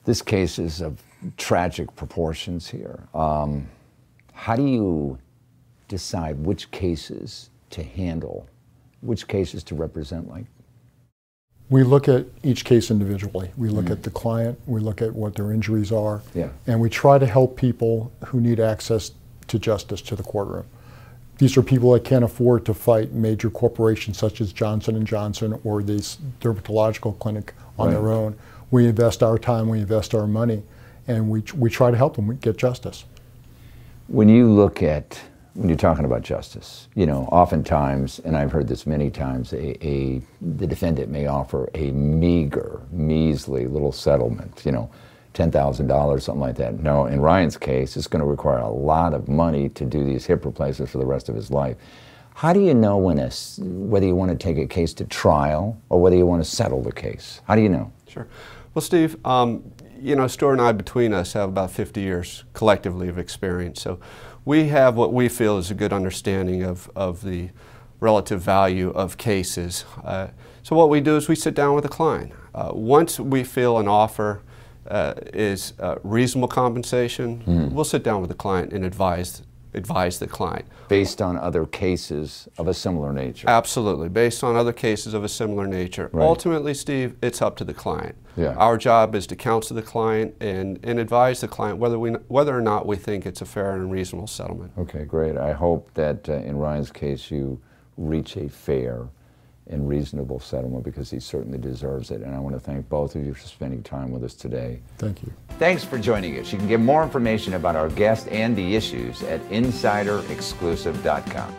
This case is of tragic proportions here. How do you decide which cases to handle, which cases to represent? Like, we look at each case individually. We look at the client, we look at what their injuries are, and we try to help people who need access to justice, to the courtroom. These are people that can't afford to fight major corporations such as Johnson & Johnson or this dermatological clinic on their own. We invest our time, we invest our money, and we try to help them get justice. When you look at, when you're talking about justice, you know, oftentimes, and I've heard this many times, the defendant may offer a measly little settlement, you know, $10,000, something like that. No, in Ryan's case, it's going to require a lot of money to do these hip replacements for the rest of his life. How do you know when whether you want to take a case to trial or whether you want to settle the case? How do you know? Sure. Well, Steve, you know, Stuart and I, between us, have about 50 years collectively of experience. So we have what we feel is a good understanding of the relative value of cases. So what we do is we sit down with the client. Once we feel an offer is reasonable compensation, we'll sit down with the client and advise the client. Based on other cases of a similar nature? Absolutely, based on other cases of a similar nature. Right. Ultimately, Steve, it's up to the client. Yeah. Our job is to counsel the client and advise the client whether or not we think it's a fair and reasonable settlement. Okay, great. I hope that in Ryan's case you reach a fair and reasonable settlement, because he certainly deserves it. And I want to thank both of you for spending time with us today. Thank you. Thanks for joining us. You can get more information about our guest and the issues at insiderexclusive.com.